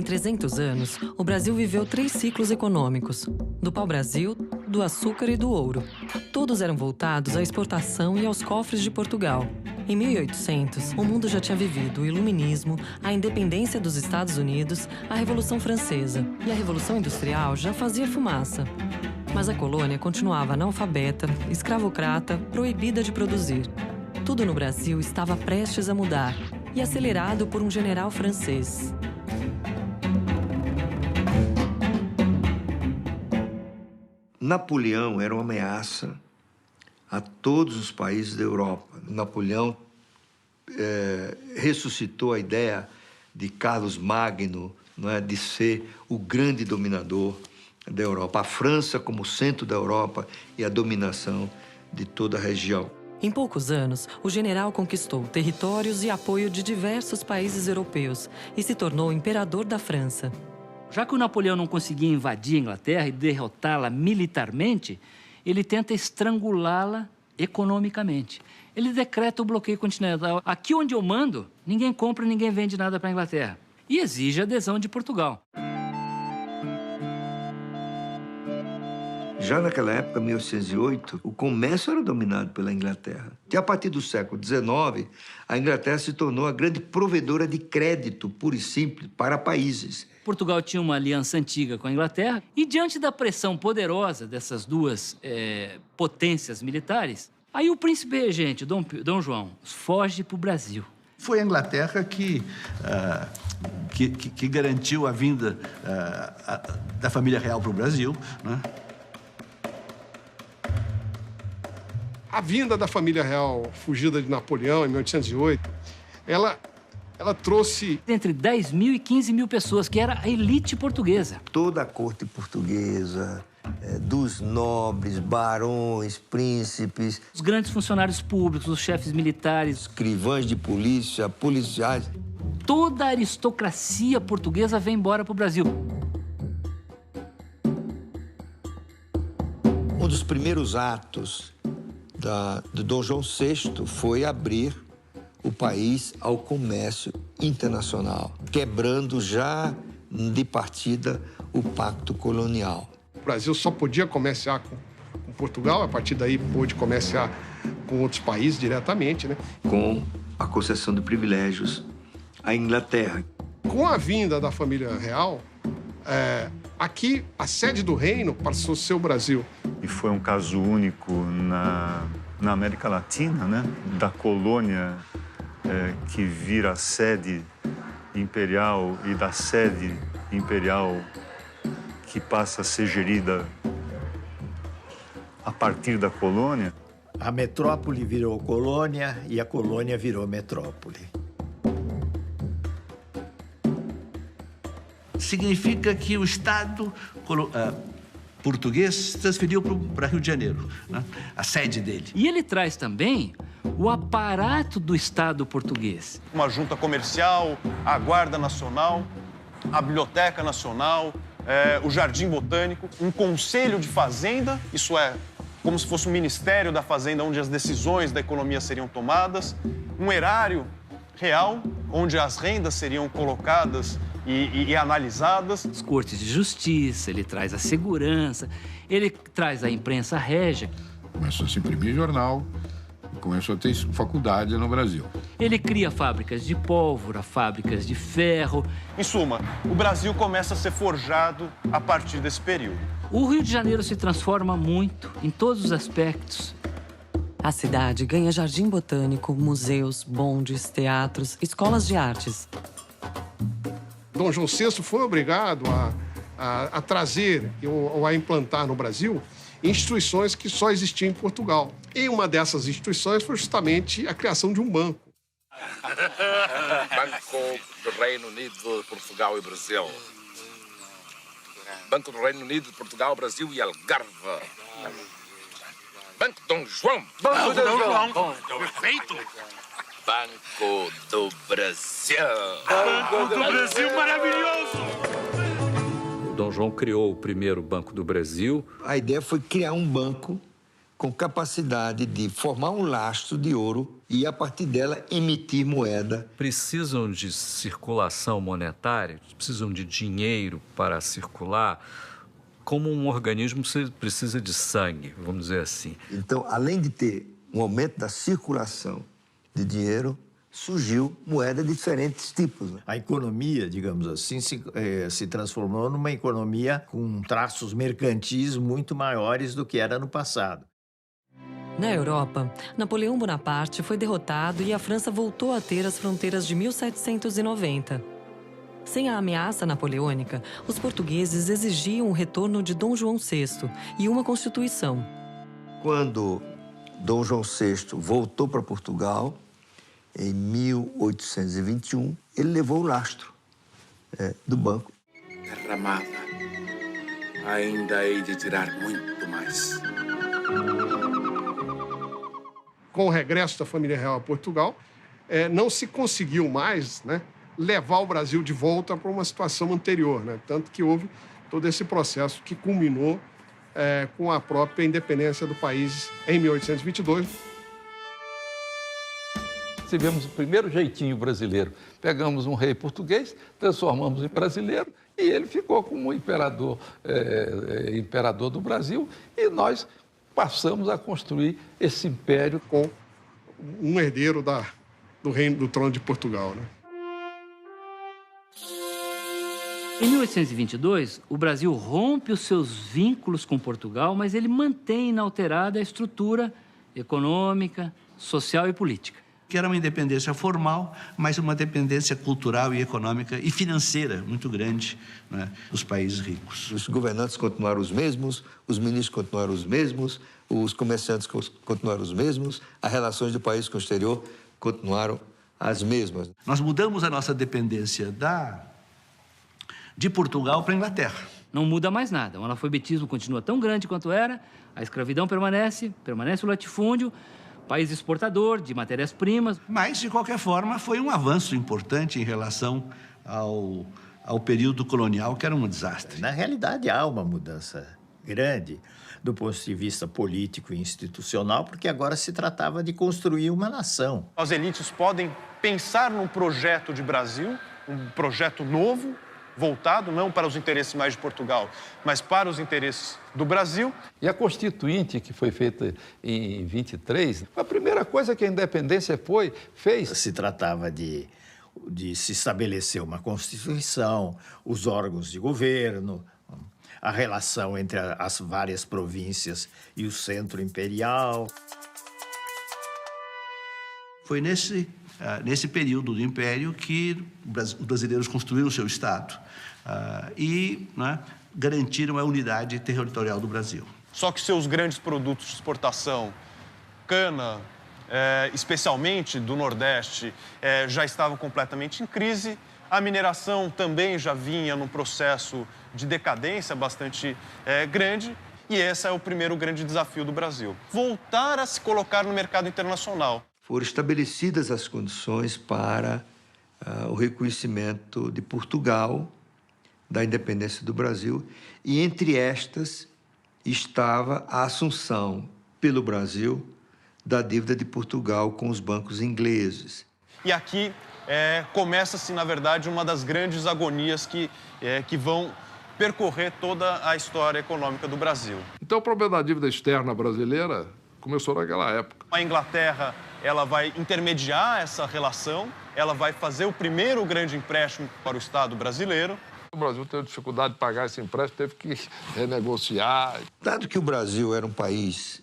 300 anos, o Brasil viveu 3 ciclos econômicos: do pau-brasil, do açúcar e do ouro. Todos eram voltados à exportação e aos cofres de Portugal. Em 1800, o mundo já tinha vivido o Iluminismo, a independência dos Estados Unidos, a Revolução Francesa, e a Revolução Industrial já fazia fumaça. Mas a colônia continuava analfabeta, escravocrata, proibida de produzir. Tudo no Brasil estava prestes a mudar, e acelerado por um general francês. Napoleão era uma ameaça a todos os países da Europa. Napoleão ressuscitou a ideia de Carlos Magno, não é, de ser o grande dominador da Europa. A França como centro da Europa e a dominação de toda a região. Em poucos anos, o general conquistou territórios e apoio de diversos países europeus e se tornou imperador da França. Já que o Napoleão não conseguia invadir a Inglaterra e derrotá-la militarmente, ele tenta estrangulá-la economicamente. Ele decreta o bloqueio continental. Aqui onde eu mando, ninguém compra, ninguém vende nada para a Inglaterra. E exige a adesão de Portugal. Já naquela época, 1808, o comércio era dominado pela Inglaterra. E a partir do século XIX, a Inglaterra se tornou a grande provedora de crédito, puro e simples, para países. Portugal tinha uma aliança antiga com a Inglaterra e, diante da pressão poderosa dessas duas potências militares, aí o príncipe regente, Dom João, foge para o Brasil. Foi a Inglaterra que garantiu a vinda da família real para o Brasil, né? A vinda da família real fugida de Napoleão em 1808, ela trouxe entre 10 mil e 15 mil pessoas, que era a elite portuguesa. Toda a corte portuguesa, dos nobres, barões, príncipes, os grandes funcionários públicos, os chefes militares, escrivães de polícia, policiais. Toda a aristocracia portuguesa vem embora para o Brasil. Um dos primeiros atos do Dom João VI foi abrir o país ao comércio internacional, quebrando já de partida o pacto colonial. O Brasil só podia comerciar com Portugal, a partir daí pôde comerciar com outros países diretamente, né? Com a concessão de privilégios à Inglaterra. Com a vinda da família real, aqui a sede do reino passou a ser o Brasil. E foi um caso único na América Latina, né? Da colônia que vira a sede imperial e da sede imperial que passa a ser gerida a partir da colônia. A metrópole virou colônia e a colônia virou metrópole. Significa que o Estado português transferiu para Rio de Janeiro, né? A sede dele. E ele traz também o aparato do Estado português. Uma junta comercial, a Guarda Nacional, a Biblioteca Nacional, o Jardim Botânico, um Conselho de Fazenda, isso é, como se fosse um Ministério da Fazenda, onde as decisões da economia seriam tomadas, um erário real, onde as rendas seriam colocadas e analisadas. As cortes de justiça, ele traz a segurança, ele traz a imprensa régia. Começou a se imprimir jornal, começou a ter faculdade no Brasil. Ele cria fábricas de pólvora, fábricas de ferro. Em suma, o Brasil começa a ser forjado a partir desse período. O Rio de Janeiro se transforma muito em todos os aspectos. A cidade ganha jardim botânico, museus, bondes, teatros, escolas de artes. Dom João VI foi obrigado a trazer ou a implantar no Brasil instituições que só existiam em Portugal. E uma dessas instituições foi justamente a criação de um banco. Banco do Reino Unido, Portugal e Brasil. Banco do Reino Unido, Portugal, Brasil e Algarve. Banco Dom João. Banco Dom João. Perfeito. Banco do Brasil. Banco do Brasil maravilhoso. Dom João criou o primeiro Banco do Brasil. A ideia foi criar um banco com capacidade de formar um lastro de ouro e, a partir dela, emitir moeda. Precisam de circulação monetária, precisam de dinheiro para circular. Como um organismo precisa de sangue, vamos dizer assim. Então, além de ter um aumento da circulação de dinheiro, surgiu moeda de diferentes tipos. A economia, digamos assim, se transformou numa economia com traços mercantis muito maiores do que era no passado. Na Europa, Napoleão Bonaparte foi derrotado e a França voltou a ter as fronteiras de 1790. Sem a ameaça napoleônica, os portugueses exigiam o retorno de Dom João VI e uma constituição. Quando Dom João VI voltou para Portugal, em 1821, ele levou o lastro do banco. Terra amada, ainda hei de tirar muito mais. Com o regresso da família real a Portugal, não se conseguiu mais, né, levar o Brasil de volta para uma situação anterior, né? Tanto que houve todo esse processo que culminou com a própria independência do país em 1822. Tivemos o primeiro jeitinho brasileiro. Pegamos um rei português, transformamos em brasileiro e ele ficou como imperador do Brasil e nós passamos a construir esse império com um herdeiro do reino do trono de Portugal, né? Em 1822, o Brasil rompe os seus vínculos com Portugal, mas ele mantém inalterada a estrutura econômica, social e política. Que era uma independência formal, mas uma dependência cultural e econômica e financeira muito grande, né, dos países ricos. Os governantes continuaram os mesmos, os ministros continuaram os mesmos, os comerciantes continuaram os mesmos, as relações do país com o exterior continuaram as mesmas. Nós mudamos a nossa dependência de Portugal para a Inglaterra. Não muda mais nada. O analfabetismo continua tão grande quanto era, a escravidão permanece o latifúndio, país exportador de matérias-primas. Mas, de qualquer forma, foi um avanço importante em relação ao período colonial, que era um desastre. Na realidade, há uma mudança grande do ponto de vista político e institucional, porque agora se tratava de construir uma nação. As elites podem pensar num projeto de Brasil, um projeto novo, voltado não para os interesses mais de Portugal, mas para os interesses do Brasil. E a Constituinte, que foi feita em 23, a primeira coisa que a independência fez... Se tratava de se estabelecer uma Constituição, os órgãos de governo, a relação entre as várias províncias e o centro imperial. Foi nesse período do Império que os brasileiros construíram o seu Estado e, né, garantiram a unidade territorial do Brasil. Só que seus grandes produtos de exportação, cana, especialmente do Nordeste, já estavam completamente em crise. A mineração também já vinha num processo de decadência bastante grande. E esse é o primeiro grande desafio do Brasil. Voltar a se colocar no mercado internacional. Foram estabelecidas as condições para o reconhecimento de Portugal, da independência do Brasil, e entre estas estava a assunção pelo Brasil da dívida de Portugal com os bancos ingleses. E aqui começa-se, na verdade, uma das grandes agonias que vão percorrer toda a história econômica do Brasil. Então, o problema da dívida externa brasileira começou naquela época. A Inglaterra, ela vai intermediar essa relação, ela vai fazer o primeiro grande empréstimo para o Estado brasileiro. O Brasil teve dificuldade de pagar esse empréstimo, teve que renegociar. Dado que o Brasil era um país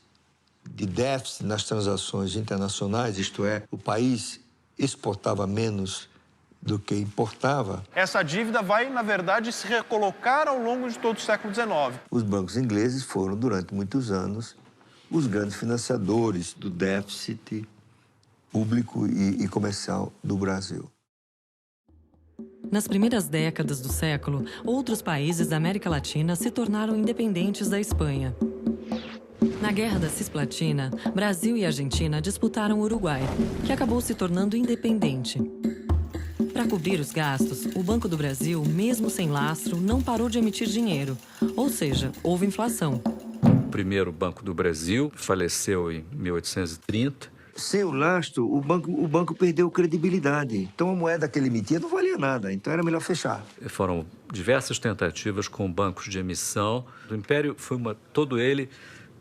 de déficit nas transações internacionais, isto é, o país exportava menos do que importava. Essa dívida vai, na verdade, se recolocar ao longo de todo o século XIX. Os bancos ingleses foram, durante muitos anos, os grandes financiadores do déficit público e comercial do Brasil. Nas primeiras décadas do século, outros países da América Latina se tornaram independentes da Espanha. Na Guerra da Cisplatina, Brasil e Argentina disputaram o Uruguai, que acabou se tornando independente. Para cobrir os gastos, o Banco do Brasil, mesmo sem lastro, não parou de emitir dinheiro, ou seja, houve inflação. primeiro Banco do Brasil, faleceu em 1830. Sem o lastro, o banco perdeu credibilidade. Então, a moeda que ele emitia não valia nada. Então, era melhor fechar. Foram diversas tentativas com bancos de emissão. O Império foi todo ele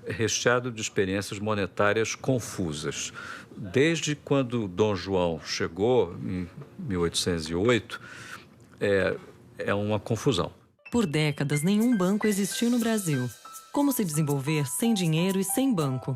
recheado de experiências monetárias confusas. Desde quando Dom João chegou, em 1808, é uma confusão. Por décadas, nenhum banco existiu no Brasil. Como se desenvolver sem dinheiro e sem banco?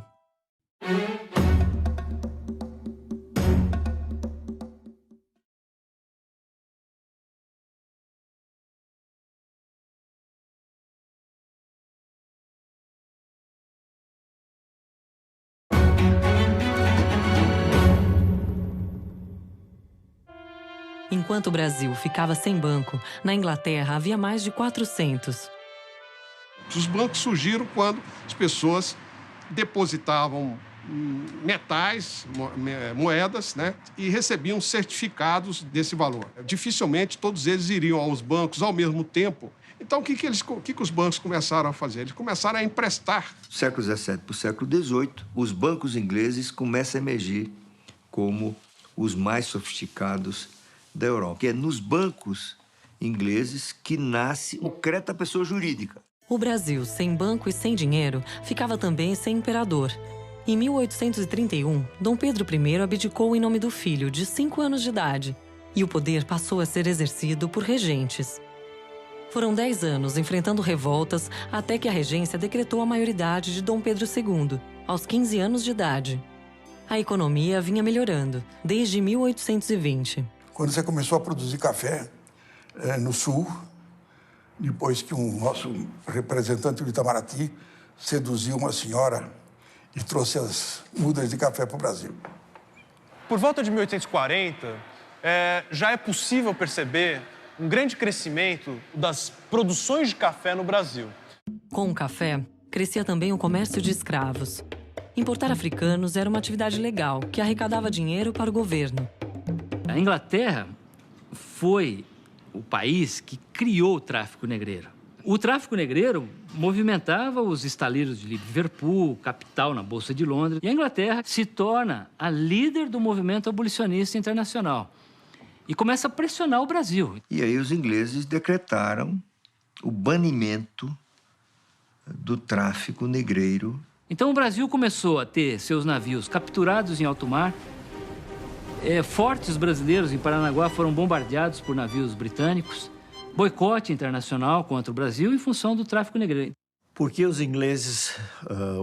Enquanto o Brasil ficava sem banco, na Inglaterra havia mais de 400. Os bancos surgiram quando as pessoas depositavam metais, moedas, né, e recebiam certificados desse valor. Dificilmente todos eles iriam aos bancos ao mesmo tempo. Então, o que os bancos começaram a fazer? Eles começaram a emprestar. Século XVII para o século XVIII, os bancos ingleses começam a emergir como os mais sofisticados da Europa, que é nos bancos ingleses que nasce o crédito à pessoa jurídica. O Brasil, sem banco e sem dinheiro, ficava também sem imperador. Em 1831, Dom Pedro I abdicou em nome do filho, de 5 anos de idade, e o poder passou a ser exercido por regentes. Foram 10 anos enfrentando revoltas até que a regência decretou a maioridade de Dom Pedro II, aos 15 anos de idade. A economia vinha melhorando, desde 1820. Quando você começou a produzir café no Sul, depois que um nosso representante do Itamaraty seduziu uma senhora e trouxe as mudas de café para o Brasil. Por volta de 1840, já é possível perceber um grande crescimento das produções de café no Brasil. Com o café, crescia também o comércio de escravos. Importar africanos era uma atividade legal que arrecadava dinheiro para o governo. A Inglaterra foi o país que criou o tráfico negreiro. O tráfico negreiro movimentava os estaleiros de Liverpool, capital na Bolsa de Londres. E a Inglaterra se torna a líder do movimento abolicionista internacional. E começa a pressionar o Brasil. E aí os ingleses decretaram o banimento do tráfico negreiro. Então o Brasil começou a ter seus navios capturados em alto mar. Fortes brasileiros em Paranaguá foram bombardeados por navios britânicos. Boicote internacional contra o Brasil em função do tráfico negreiro. Por que os ingleses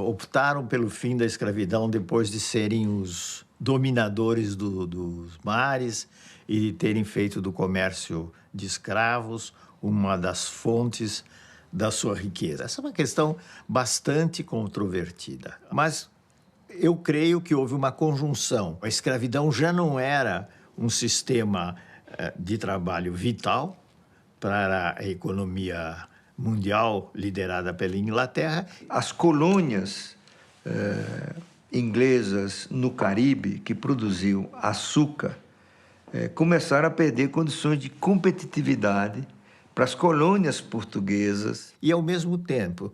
optaram pelo fim da escravidão depois de serem os dominadores dos mares e terem feito do comércio de escravos uma das fontes da sua riqueza? Essa é uma questão bastante controvertida, mas eu creio que houve uma conjunção. A escravidão já não era um sistema de trabalho vital para a economia mundial liderada pela Inglaterra. As colônias inglesas no Caribe, que produziam açúcar, começaram a perder condições de competitividade para as colônias portuguesas. E, ao mesmo tempo,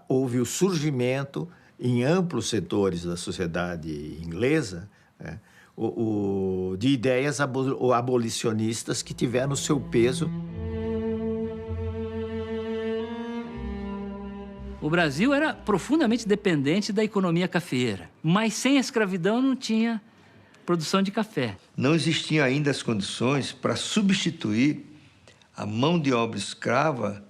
houve o surgimento em amplos setores da sociedade inglesa, de ideias abolicionistas que tiveram o seu peso. O Brasil era profundamente dependente da economia cafeeira, mas sem a escravidão não tinha produção de café. Não existiam ainda as condições para substituir a mão de obra escrava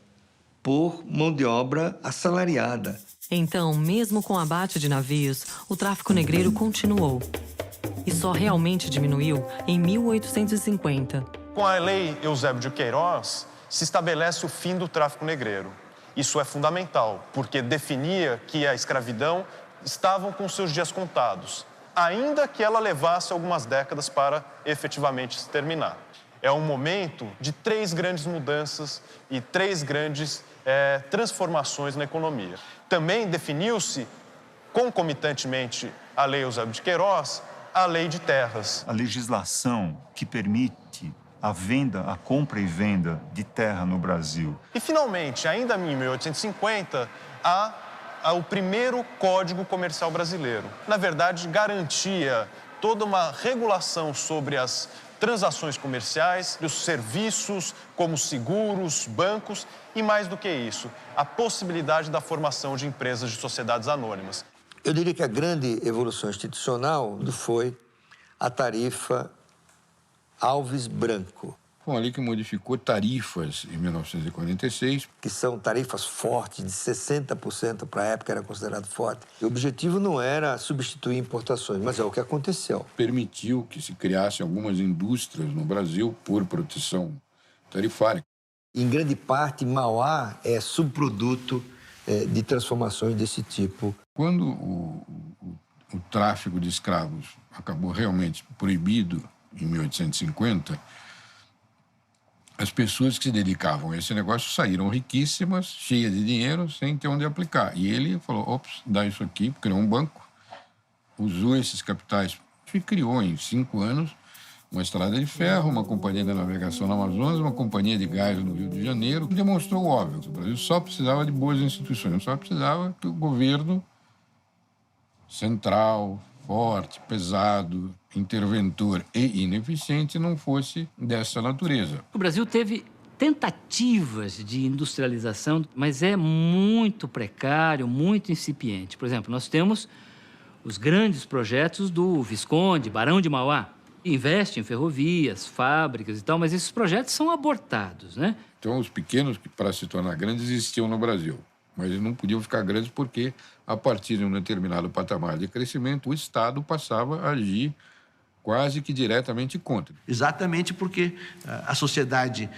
por mão de obra assalariada. Então, mesmo com o abate de navios, o tráfico negreiro continuou. E só realmente diminuiu em 1850. Com a Lei Eusébio de Queiroz, se estabelece o fim do tráfico negreiro. Isso é fundamental, porque definia que a escravidão estava com seus dias contados, ainda que ela levasse algumas décadas para efetivamente se terminar. É um momento de 3 grandes mudanças e 3 grandes transformações na economia. Também definiu-se, concomitantemente à Lei Eusébio de Queiroz, a Lei de Terras. A legislação que permite a compra e venda de terra no Brasil. E, finalmente, ainda em 1850, há o primeiro Código Comercial Brasileiro. Na verdade, garantia toda uma regulação sobre as transações comerciais, os serviços como seguros, bancos e, mais do que isso, a possibilidade da formação de empresas de sociedades anônimas. Eu diria que a grande evolução institucional foi a tarifa Alves Branco. Foi ali que modificou tarifas em 1946. Que são tarifas fortes, de 60% para a época era considerado forte. O objetivo não era substituir importações, mas é o que aconteceu. Permitiu que se criassem algumas indústrias no Brasil por proteção tarifária. Em grande parte, Mauá é subproduto de transformações desse tipo. Quando o tráfico de escravos acabou realmente proibido em 1850, as pessoas que se dedicavam a esse negócio saíram riquíssimas, cheias de dinheiro, sem ter onde aplicar. E ele falou, ops, dá isso aqui, criou um banco, usou esses capitais e criou em 5 anos uma estrada de ferro, uma companhia de navegação no Amazonas, uma companhia de gás no Rio de Janeiro. Demonstrou o óbvio. O Brasil só precisava de boas instituições, só precisava que o governo central, forte, pesado, interventor e ineficiente não fosse dessa natureza. O Brasil teve tentativas de industrialização, mas é muito precário, muito incipiente. Por exemplo, nós temos os grandes projetos do Visconde, Barão de Mauá. Investe em ferrovias, fábricas e tal, mas esses projetos são abortados, né? Então, os pequenos, que para se tornar grandes, existiam no Brasil. Mas eles não podiam ficar grandes porque, a partir de um determinado patamar de crescimento, o Estado passava a agir quase que diretamente contra. Exatamente porque a sociedade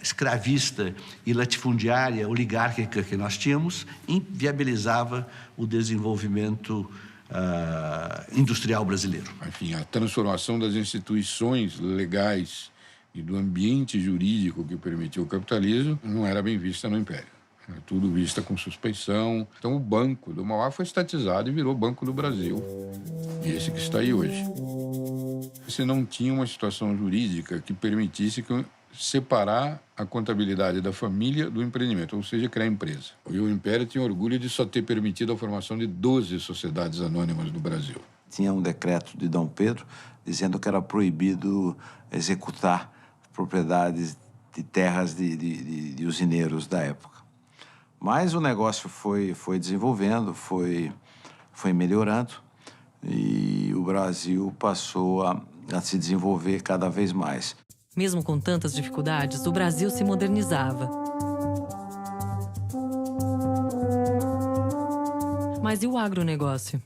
escravista e latifundiária, oligárquica que nós tínhamos, inviabilizava o desenvolvimento industrial brasileiro. Enfim, a transformação das instituições legais e do ambiente jurídico que permitiu o capitalismo não era bem vista no Império. Era tudo vista com suspeição. Então, o Banco do Mauá foi estatizado e virou Banco do Brasil. Esse que está aí hoje. Você não tinha uma situação jurídica que permitisse separar a contabilidade da família do empreendimento, ou seja, criar empresa. E o Império tinha orgulho de só ter permitido a formação de 12 sociedades anônimas no Brasil. Tinha um decreto de Dom Pedro dizendo que era proibido executar propriedades de terras de usineiros da época. Mas o negócio foi desenvolvendo, foi melhorando e o Brasil passou a se desenvolver cada vez mais. Mesmo com tantas dificuldades, o Brasil se modernizava. Mas e o agronegócio?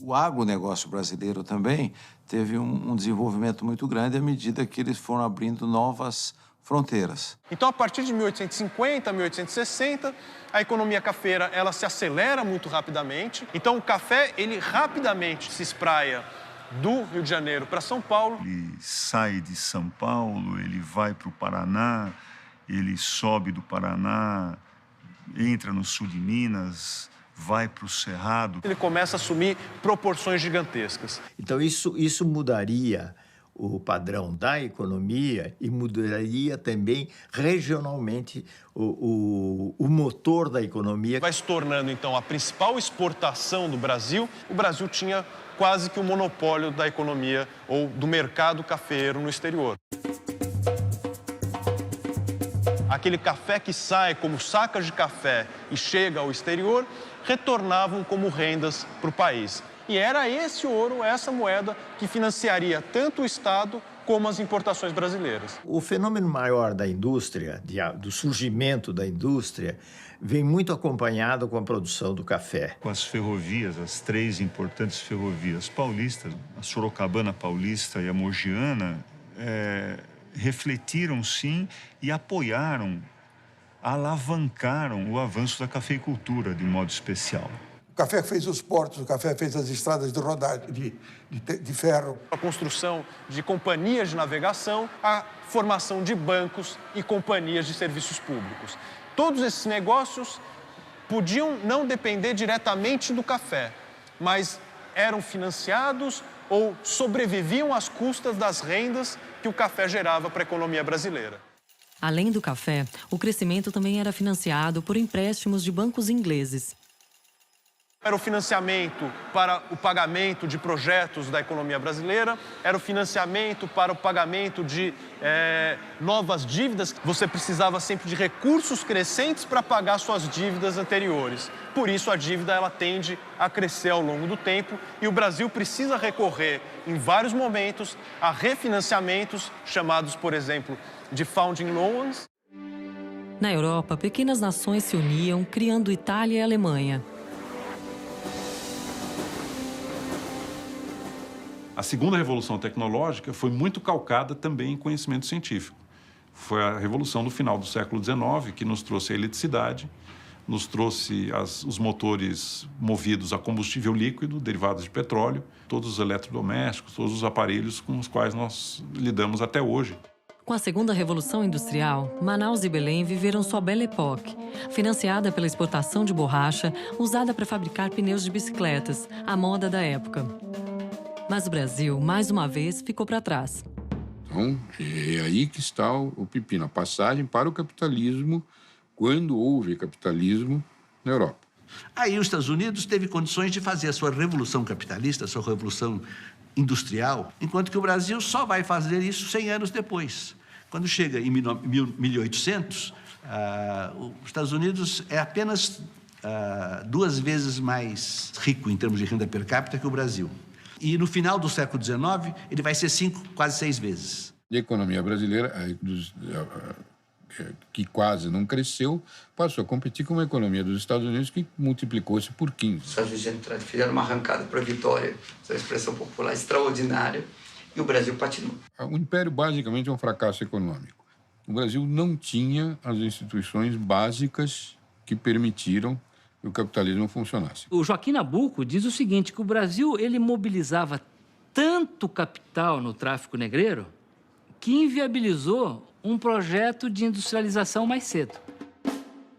O agronegócio brasileiro também teve um desenvolvimento muito grande à medida que eles foram abrindo novas fronteiras. Então, a partir de 1850, 1860, a economia cafeira ela se acelera muito rapidamente. Então, o café ele rapidamente se espraia do Rio de Janeiro para São Paulo. Ele sai de São Paulo, ele vai para o Paraná, ele sobe do Paraná, entra no sul de Minas, vai para o Cerrado. Ele começa a assumir proporções gigantescas. Então, isso mudaria o padrão da economia e mudaria também regionalmente o motor da economia. Vai se tornando, então, a principal exportação do Brasil. O Brasil tinha quase que o monopólio da economia ou do mercado cafeeiro no exterior. Aquele café que sai como sacas de café e chega ao exterior, retornavam como rendas para o país. E era esse ouro, essa moeda, que financiaria tanto o Estado como as importações brasileiras. O fenômeno maior da indústria, do surgimento da indústria, vem muito acompanhado com a produção do café. Com as ferrovias, as 3 importantes ferrovias paulistas, a Sorocabana Paulista e a Mogiana, refletiram sim e apoiaram, alavancaram o avanço da cafeicultura de modo especial. O café fez os portos, o café fez as estradas de rodagem de ferro. A construção de companhias de navegação, a formação de bancos e companhias de serviços públicos. Todos esses negócios podiam não depender diretamente do café, mas eram financiados ou sobreviviam às custas das rendas que o café gerava para a economia brasileira. Além do café, o crescimento também era financiado por empréstimos de bancos ingleses. Era o financiamento para o pagamento de projetos da economia brasileira, era o financiamento para o pagamento de novas dívidas. Você precisava sempre de recursos crescentes para pagar suas dívidas anteriores. Por isso, a dívida ela tende a crescer ao longo do tempo e o Brasil precisa recorrer, em vários momentos, a refinanciamentos, chamados, por exemplo, de founding loans. Na Europa, pequenas nações se uniam, criando Itália e Alemanha. A segunda revolução tecnológica foi muito calcada também em conhecimento científico. Foi a revolução do final do século XIX que nos trouxe a eletricidade, nos trouxe os motores movidos a combustível líquido, derivados de petróleo, todos os eletrodomésticos, todos os aparelhos com os quais nós lidamos até hoje. Com a segunda revolução industrial, Manaus e Belém viveram sua Belle Époque, financiada pela exportação de borracha usada para fabricar pneus de bicicletas, a moda da época. Mas o Brasil, mais uma vez, ficou para trás. Então, é aí que está o pepino, a passagem para o capitalismo, quando houve capitalismo na Europa. Aí os Estados Unidos teve condições de fazer a sua revolução capitalista, a sua revolução industrial, enquanto que o Brasil só vai fazer isso 100 anos depois. Quando chega em 1800, os Estados Unidos é apenas 2 vezes mais rico em termos de renda per capita que o Brasil. E no final do século XIX, ele vai ser 5, quase 6 vezes. A economia brasileira, que quase não cresceu, passou a competir com uma economia dos Estados Unidos que multiplicou-se por 15. Os Estados Unidos fizeram uma arrancada para a vitória, essa expressão popular extraordinária, e o Brasil patinou. O Império basicamente é um fracasso econômico. O Brasil não tinha as instituições básicas que permitiram que o capitalismo funcionasse. O Joaquim Nabuco diz o seguinte, que o Brasil ele mobilizava tanto capital no tráfico negreiro que inviabilizou um projeto de industrialização mais cedo.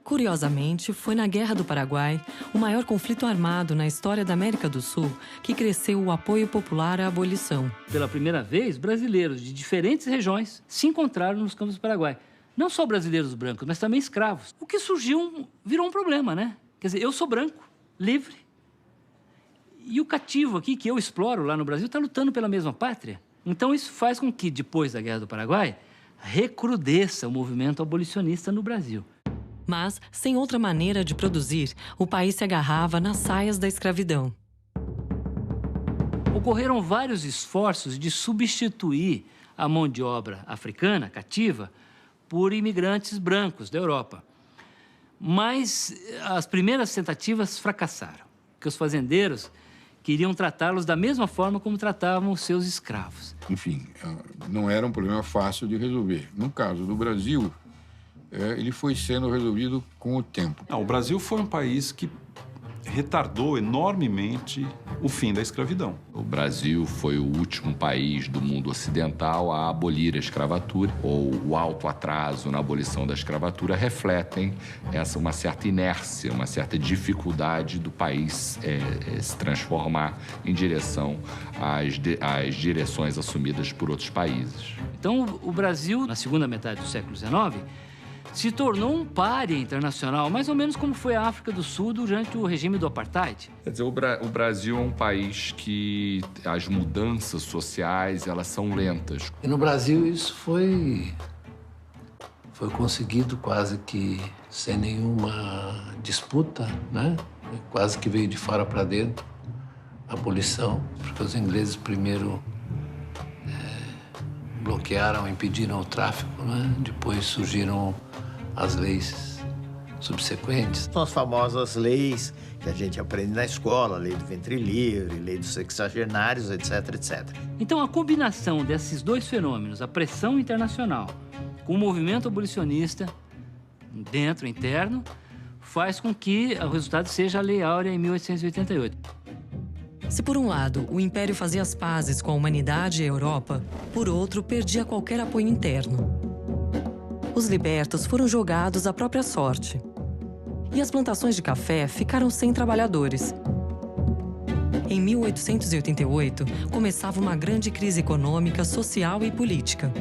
Curiosamente, foi na Guerra do Paraguai, o maior conflito armado na história da América do Sul, que cresceu o apoio popular à abolição. Pela primeira vez, brasileiros de diferentes regiões se encontraram nos campos do Paraguai. Não só brasileiros brancos, mas também escravos. O que virou um problema, né? Quer dizer, eu sou branco, livre, e o cativo aqui, que eu exploro lá no Brasil, está lutando pela mesma pátria. Então, isso faz com que, depois da Guerra do Paraguai, recrudesça o movimento abolicionista no Brasil. Mas, sem outra maneira de produzir, o país se agarrava nas saias da escravidão. Ocorreram vários esforços de substituir a mão de obra africana, cativa, por imigrantes brancos da Europa. Mas as primeiras tentativas fracassaram, porque os fazendeiros queriam tratá-los da mesma forma como tratavam os seus escravos. Enfim, não era um problema fácil de resolver. No caso do Brasil, ele foi sendo resolvido com o tempo. O Brasil foi um país que retardou enormemente o fim da escravidão. O Brasil foi o último país do mundo ocidental a abolir a escravatura, ou o alto atraso na abolição da escravatura refletem uma certa inércia, uma certa dificuldade do país se transformar em direção às direções assumidas por outros países. Então, o Brasil, na segunda metade do século XIX, se tornou um pária internacional, mais ou menos como foi a África do Sul durante o regime do Apartheid. Quer dizer, o Brasil é um país que as mudanças sociais, elas são lentas. E no Brasil isso foi conseguido quase que sem nenhuma disputa, né? Quase que veio de fora para dentro, a abolição, porque os ingleses primeiro bloquearam, impediram o tráfico, né? Depois surgiram as leis subsequentes. São as famosas leis que a gente aprende na escola, lei do ventre livre, lei dos sexagenários, etc, etc. Então, a combinação desses dois fenômenos, a pressão internacional com o movimento abolicionista dentro, interno, faz com que o resultado seja a Lei Áurea em 1888. Se por um lado o Império fazia as pazes com a humanidade e a Europa, por outro perdia qualquer apoio interno. Os libertos foram jogados à própria sorte. E as plantações de café ficaram sem trabalhadores. Em 1888, começava uma grande crise econômica, social e política.